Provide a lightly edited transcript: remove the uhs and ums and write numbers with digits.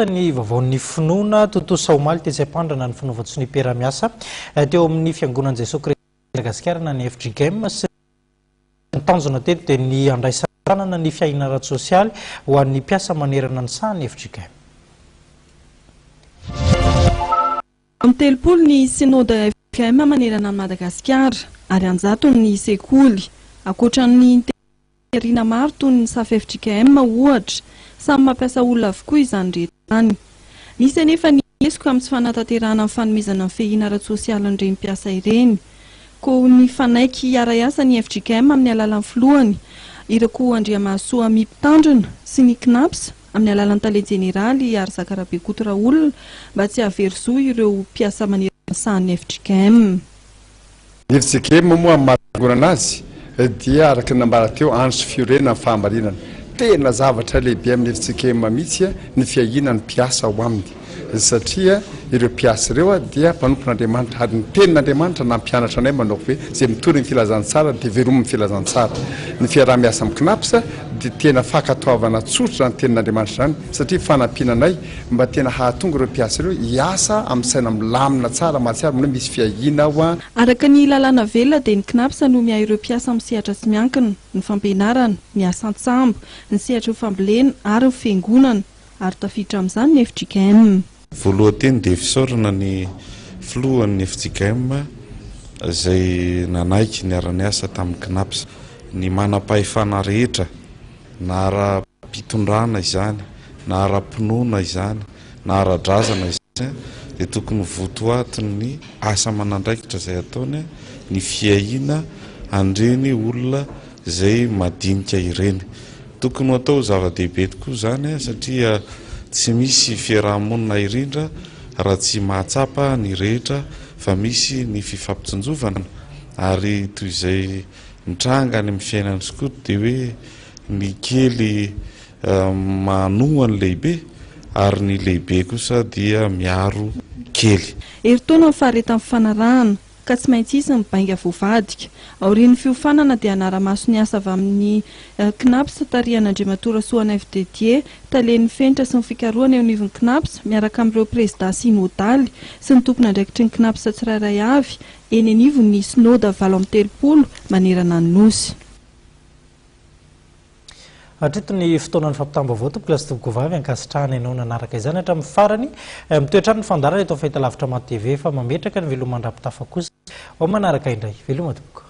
ny vavaon'ny finoana totosa omaly tetsaim-pandrana ny fanaovatsy ny peramiasa teo amin'ny fiangonan'i Jesosy Kristy Madagasikara na ny FGM sy ny tanjona teto dia ny andraisanana ny fiainana ara-tsosialy ho an'ny mpiasa manerana ny saha ny FGM. Amin'ny telopolo ny sinode FGM manerana ny Madagasikara ary anjato ny sekoly ankoatran'ny terina maro toy ny SAF FGM ohatra samy mampiasa olona avokoa izany rehetra izany. Misy anefa ny esika amin'ny tsy fanatanterahana amin'ny fanomezana ny fehina ara-tsosialy ireny mpiasa ireny. Koa ny fanaiky ara-asa ny FGM amin'ny alalan'ny filohany Irako Andriamasoa Mipitandrina sy ny CNAPS amin'ny alalan'ny tale jeneraly ary Zakarabe Kotoraolona mba tsy haverozoa ireo mpiasa manerana sahan'ny FGM. Ny FGM moa mahatonga azy dia araka nambara teo Andro Fiorena ny fahamarinana tena zavatra lehibe amin'ny FGM mihitsy ny fiahinan'ny mpiasa ao aminy satria ireo mpiasa ireo dia mpanompon'Andriamanitra ary ny tenin'Andriamanitra na mpianatra anay manao hoe izay mitory ny filazantsara dia veromy ny filazantsara. Ny fiaraha-miasa amin'ny CNAPS dia tena fankatoavana tsotra ny tenin'Andriamanitra izany satria fanampinanay mba tena hahatonga ireo mpiasa ireo hiasa amin'ny saina milamina tsara mahatsiaro mona misy fiahina ao. Araka ny lalàna velona dia ny CNAPS no miahy ireo mpiasa amin'ny sehatra tsy miankina, ny fampianarana, ny asa an-tsambo, ny sehatra fambolena ary ny fiangonana ary tafiditra amin'izany ny FGM. Voalohany dia fisaorana ny filohan'ny FGM izay nanaiky ny ara-niasa tamin'ny CNAPS ny manam-pahefana rehetra na ara-pitondrana izany na ara-pinoana izany na ara-drazana izany dia tokony votoatiny ny asa manandraikitra izay ataony ny fiahina andreny olona izay madinika ireny. Tokony atao zava-dehibe tokoa izany satria tsy misy fiarahamonina irindra raha tsy mahatsapa ny rehetra fa misy ny fifampitsinjovana ary toy izay mitranga any amin'ny fiainany skoto dia hoe ny kely manohany lehibe ary ny lehibe kosa dia miaro kely. Eritaona ny faharetan'ny fanarahana ka tsy maintsy izy mibainga voavadika. Aorian'ny fiofanana dia anara-maso ny asa avy amin'ny CNAPS tarihan'Andriamatora Soana FDD talen'ny fenitra sy ny fikarohana eo anivon'ny CNAPS miaraka amin'ireo président sinodaly sy ny tompon'andraikitry ny CNAPS tsirairay avy eny anivon'ny sinode 7-30 manerana ny nosy. Hatreto ny fotoanan'ny fampitam-baovao tompolasy tovokovavy ankasitrahana ianao nanaraka izany hatramin'ny farany mitoetrany ny fandarana eto amin'ny fahitalavitra Maty TV fa mametraka ny veloma mandrapitafa kosa ao manaraka indray veloma tompoko.